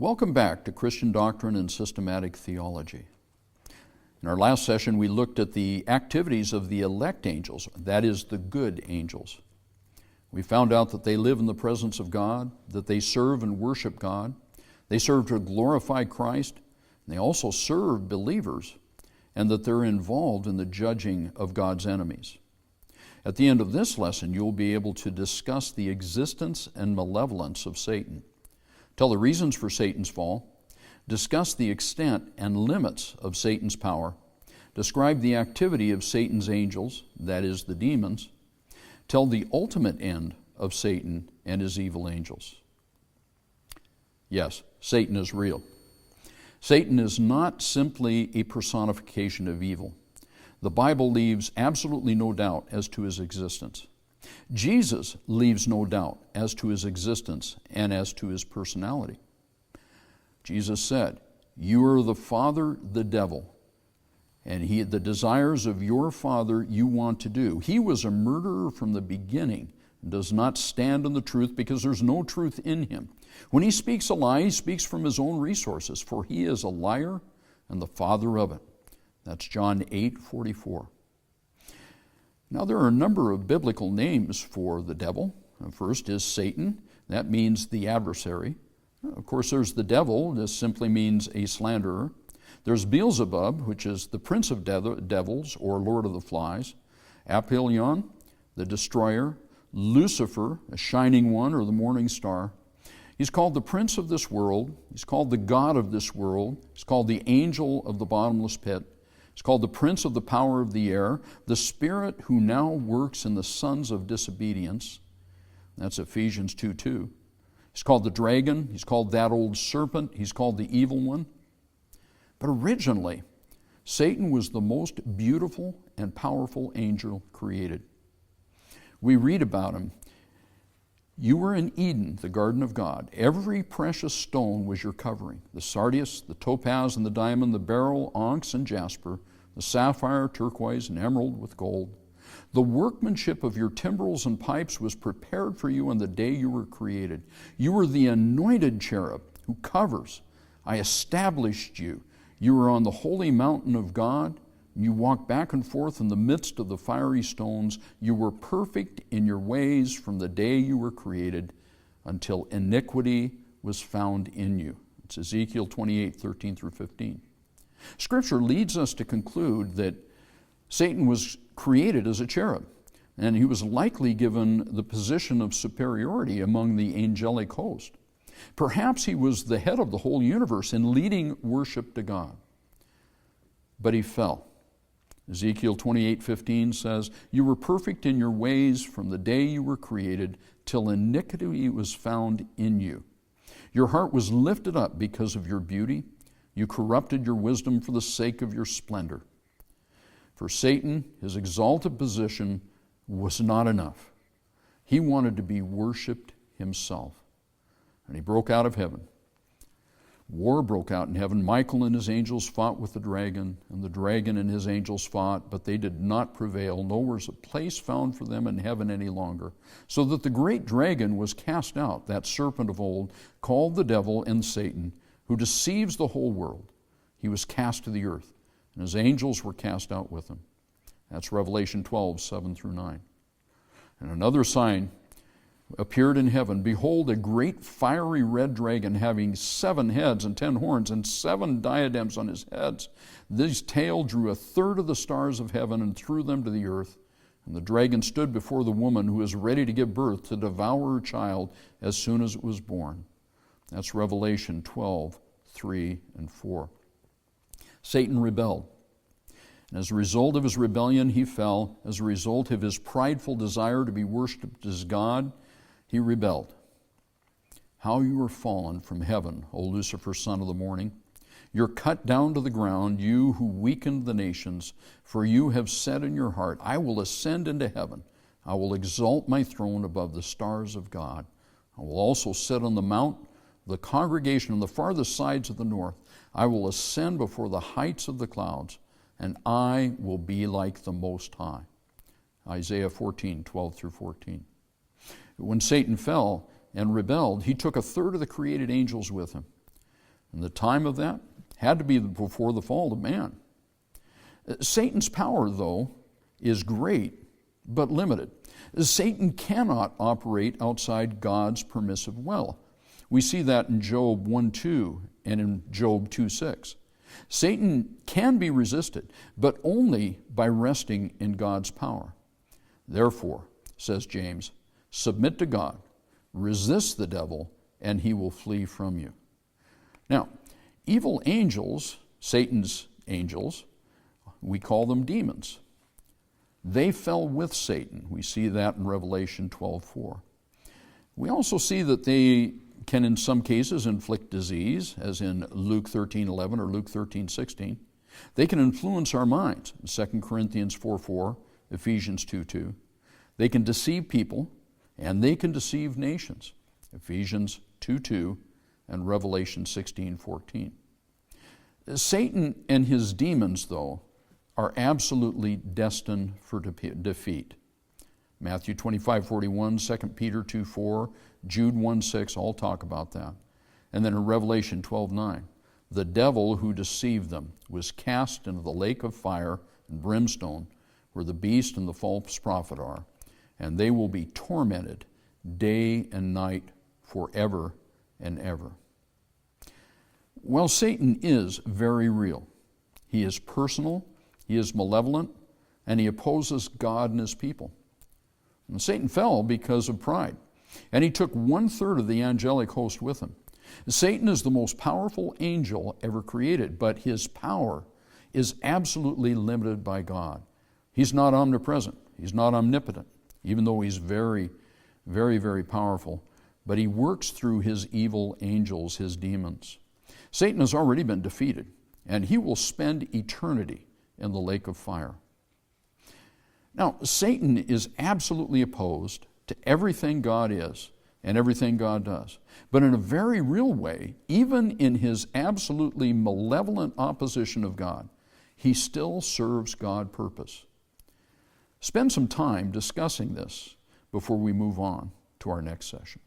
Welcome back to Christian Doctrine and Systematic Theology. In our last session, we looked at the activities of the elect angels, that is, the good angels. We found out that they live in the presence of God, that they serve and worship God, they serve to glorify Christ, and they also serve believers, and that they're involved in the judging of God's enemies. At the end of this lesson, you'll be able to discuss the existence and malevolence of Satan, tell the reasons for Satan's fall, discuss the extent and limits of Satan's power, describe the activity of Satan's angels, that is, the demons, tell the ultimate end of Satan and his evil angels. Yes, Satan is real. Satan is not simply a personification of evil. The Bible leaves absolutely no doubt as to his existence. Jesus leaves no doubt as to his existence and as to his personality. Jesus said, "You are the father, the devil, and the desires of your father you want to do." He was a murderer from the beginning and does not stand in the truth because there's no truth in him. When he speaks a lie, he speaks from his own resources, for he is a liar and the father of it. That's John 8:44. Now, there are a number of biblical names for the devil. First is Satan. That means the adversary. Of course, there's the devil. This simply means a slanderer. There's Beelzebub, which is the prince of devils or lord of the flies. Apollyon, the destroyer. Lucifer, a shining one or the morning star. He's called the prince of this world. He's called the god of this world. He's called the angel of the bottomless pit. He's called the prince of the power of the air, the spirit who now works in the sons of disobedience. That's Ephesians 2:2. He's called the dragon. He's called that old serpent. He's called the evil one. But originally, Satan was the most beautiful and powerful angel created. We read about him. You were in Eden, the garden of God. Every precious stone was your covering. The sardius, the topaz, and the diamond, the beryl, onyx, and jasper, the sapphire, turquoise, and emerald with gold. The workmanship of your timbrels and pipes was prepared for you on the day you were created. You were the anointed cherub who covers. I established you. You were on the holy mountain of God. You walked back and forth in the midst of the fiery stones. You were perfect in your ways from the day you were created until iniquity was found in you. It's Ezekiel 28:13 through 15. Scripture leads us to conclude that Satan was created as a cherub, and he was likely given the position of superiority among the angelic host. Perhaps he was the head of the whole universe in leading worship to God. But he fell. Ezekiel 28:15 says, "You were perfect in your ways from the day you were created till iniquity was found in you. Your heart was lifted up because of your beauty. You corrupted your wisdom for the sake of your splendor." For Satan, his exalted position was not enough. He wanted to be worshiped himself. And he broke out of heaven. War broke out in heaven. Michael and his angels fought with the dragon, and the dragon and his angels fought, but they did not prevail. Nor was a place found for them in heaven any longer. So that the great dragon was cast out, that serpent of old, called the devil and Satan, who deceives the whole world. He was cast to the earth, and his angels were cast out with him. That's Revelation 12:7 through 9. And another sign appeared in heaven. Behold, a great fiery red dragon having 7 heads and 10 horns and 7 diadems on his heads. His tail drew 1/3 of the stars of heaven and threw them to the earth. And the dragon stood before the woman who was ready to give birth to devour her child as soon as it was born. That's Revelation 12:3 and 4. Satan rebelled. And as a result of his rebellion, he fell. As a result of his prideful desire to be worshipped as God, he rebelled. How you were fallen from heaven, O Lucifer, son of the morning. You're cut down to the ground, you who weakened the nations, for you have said in your heart, I will ascend into heaven. I will exalt my throne above the stars of God. I will also sit on the mount, the congregation on the farthest sides of the north. I will ascend before the heights of the clouds, and I will be like the Most High. Isaiah 14:12 through 14. When Satan fell and rebelled, he took 1/3 of the created angels with him. And the time of that had to be before the fall of man. Satan's power, though, is great, but limited. Satan cannot operate outside God's permissive will. We see that in Job 1:2 and in Job 2:6. Satan can be resisted, but only by resting in God's power. Therefore, says James, submit to God, resist the devil, and he will flee from you. Now, evil angels, Satan's angels, we call them demons. They fell with Satan. We see that in Revelation 12:4. We also see that they can in some cases inflict disease, as in Luke 13:11 or Luke 13:16. They can influence our minds, 2 Corinthians 4:4, Ephesians 2:2. They can deceive people, and they can deceive nations, Ephesians 2:2 and Revelation 16:14. Satan and his demons, though, are absolutely destined for defeat. Matthew 25:41, 2 Peter 2:4, Jude 1:6 all talk about that. And then in Revelation 12:9, the devil who deceived them was cast into the lake of fire and brimstone, where the beast and the false prophet are, and they will be tormented day and night forever and ever. Well, Satan is very real. He is personal, he is malevolent, and he opposes God and his people. And Satan fell because of pride, and he took 1/3 of the angelic host with him. Satan is the most powerful angel ever created, but his power is absolutely limited by God. He's not omnipresent. He's not omnipotent, even though he's very, very, very powerful. But he works through his evil angels, his demons. Satan has already been defeated, and he will spend eternity in the lake of fire. Now, Satan is absolutely opposed to everything God is and everything God does. But in a very real way, even in his absolutely malevolent opposition of God, he still serves God's purpose. Spend some time discussing this before we move on to our next session.